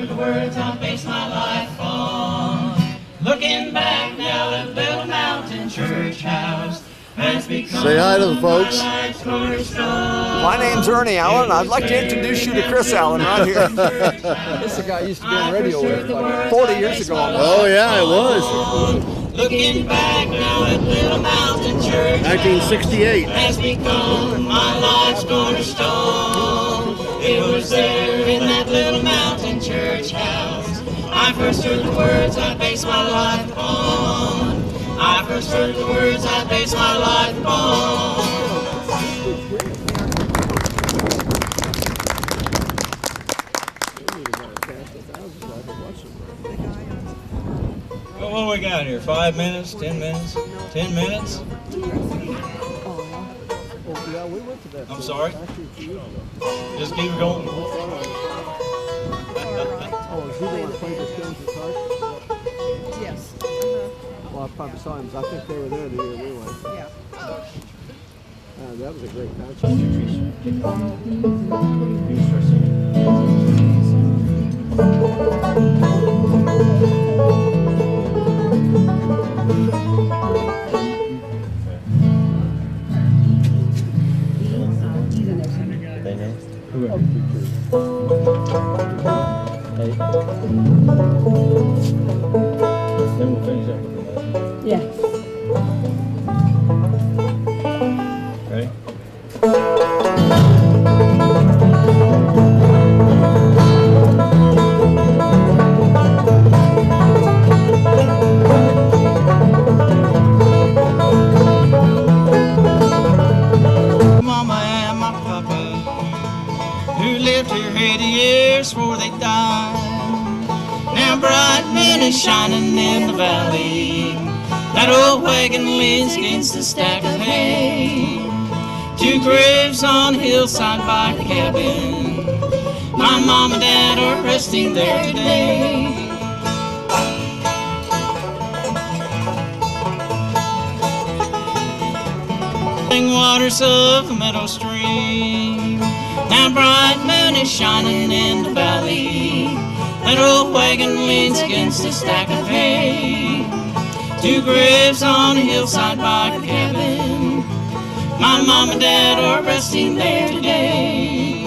heard the words I base my life on. Looking back now, that little mountain church house has become. Say hi to the folks. My name's Ernie Allen. I'd like to introduce you to Chris Allen right here. This is a guy I used to be on radio with like 40 years ago. Oh yeah, it was. Looking back now at Little Mountain Church 1968. has become my life's cornerstone. It was there in that Little Mountain Church house I first heard the words I base my life on. I first heard the words I base my life on. What do we got here? 5 minutes? 10 minutes? 10 minutes? I'm sorry? Just keep going. Oh, is he the one that played this game guitar? Yes. Well, I probably saw him. I think they were there the year we went. Yeah. That was a great concert. They know. Hey. Then we'll finish up with the Yeah. Ready? Mama and my papa, who lived here 80 years before they died. Now bright moon is shining in the valley. That old wagon leans against a stack of hay. Two graves on a hillside by a cabin. My mom and dad are resting there today. Waters of the meadow stream. Now bright moon is shining in the valley. That old wagon leans against a stack of hay. Two graves on a hillside by a cabin. My mom and dad are resting there today.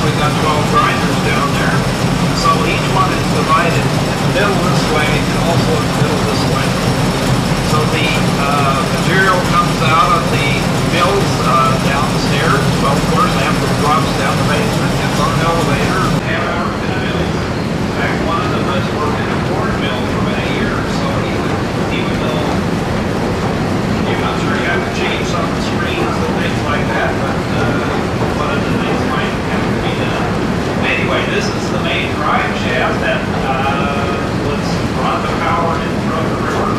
we got 12 grinders down there. So each one is divided in the middle this way and also in the middle this way. So the material comes out of the mills downstairs. Well, of course, after it drops down the basement, gets on an elevator and have out in the mills. In fact, one of them was working at a corn mill for many years, so he would know. I'm sure you have to change some of the screens and things like that, but one of the things might have to be done. Anyway, this is the main drive shaft that was run the power in from the river.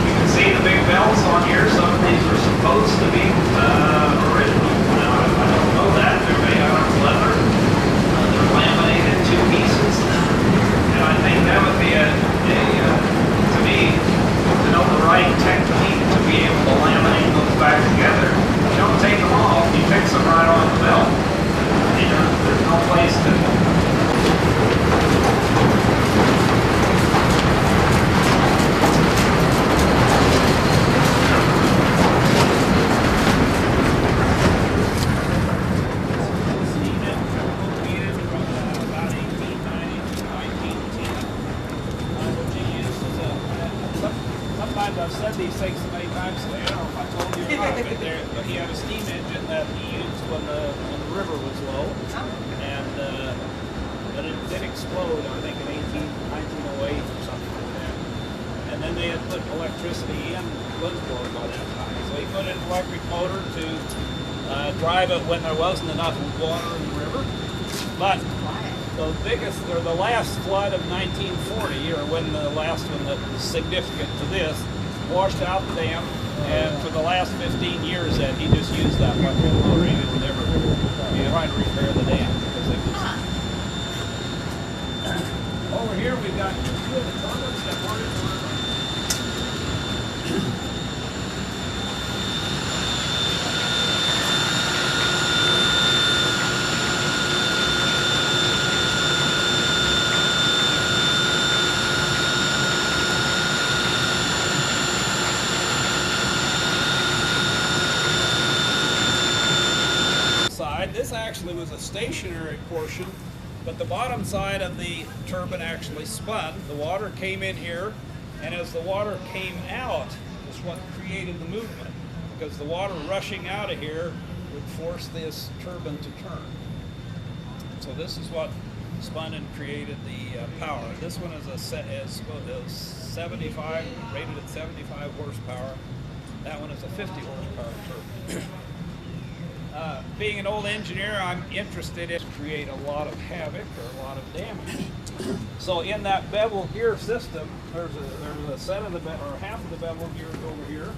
You can see the big bells on here. Some of these were supposed to be original. Now, I don't know that. They're made out of leather. They're laminated in 2 pieces. And I think that would be to me, to know the right technique to be able to laminate those back together. You don't take them off, you fix them right on the belt. There's no place to... I've said these things so many times today, I don't know if I told you or not, but he had a steam engine that he used when the river was low, and but it did explode, I think in 1908 or something like that. And then they had put electricity in Lindsborg by that time, so he put an electric motor to drive it when there wasn't enough water in the river. But the last flood of 1940, or when the last one that was significant to this, washed out the dam, and for the last 15 years then he just used that electric motor. He was never trying to repair the dam because it was. Over here we've got 2 of the turbines that run in the river. This actually was a stationary portion, but the bottom side of the turbine actually spun. The water came in here, and as the water came out is what created the movement, because the water rushing out of here would force this turbine to turn. So this is what spun and created the power. This one is 75, rated at 75 horsepower. That one is a 50 horsepower turbine. Being an old engineer, I'm interested in create a lot of havoc or a lot of damage. So in that bevel gear system, there's a set of the or half of the bevel gears over here.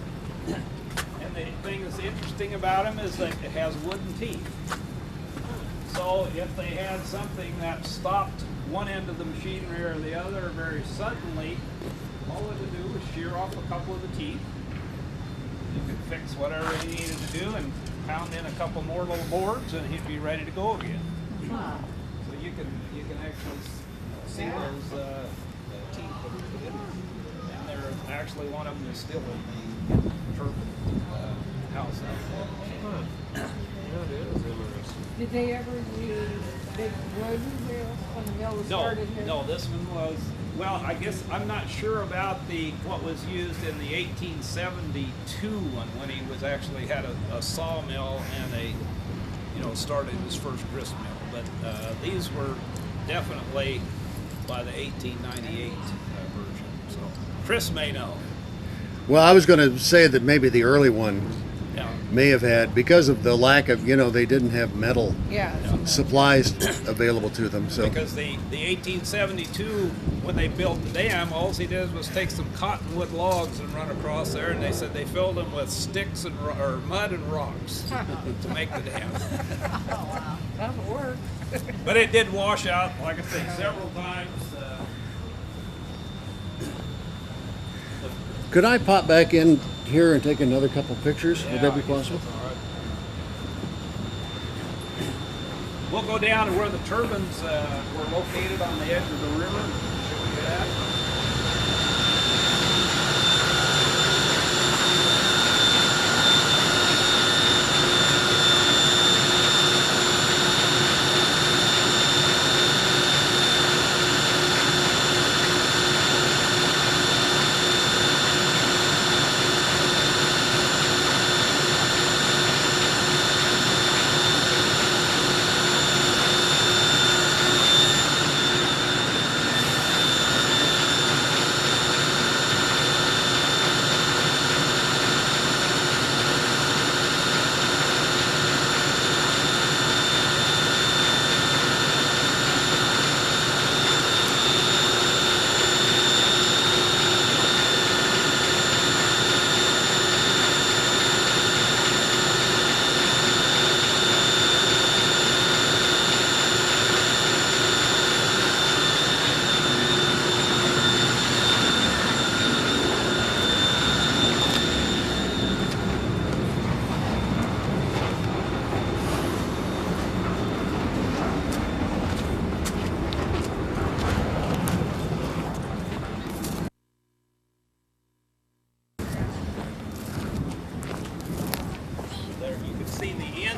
And the thing that's interesting about them is that it has wooden teeth. So if they had something that stopped one end of the machinery or the other very suddenly, all it would do was shear off a couple of the teeth. You could fix whatever you needed to do and pound in a couple more little boards, and he'd be ready to go again. Wow. So you can actually see those teeth that are put in there. And they're actually, one of them is still in the turbine house out there. Did they ever use big wooden wheels when the mill was started here? No, this one was, well, I guess I'm not sure about what was used in the 1872 one, when he was actually had a sawmill and started his first grist mill. But these were definitely by the 1898 version. So Chris may know. Well, I was going to say that maybe the early one may have had, because of the lack of, they didn't have metal supplies available to them. So because the 1872, when they built the dam, all he did was take some cottonwood logs and run across there, and they said they filled them with sticks and or mud and rocks to make the dam. Oh, wow. That'll work. But it did wash out, like I said, several times. could I pop back in here and take another couple pictures? Would that be possible? All right. We'll go down to where the turbines were located on the edge of the river. Show you that.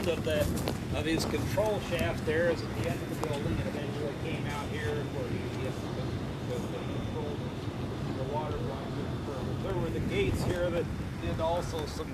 of his control shaft there is at the end of the building, and eventually came out here where he controlled the water going further. There were the gates here that did also some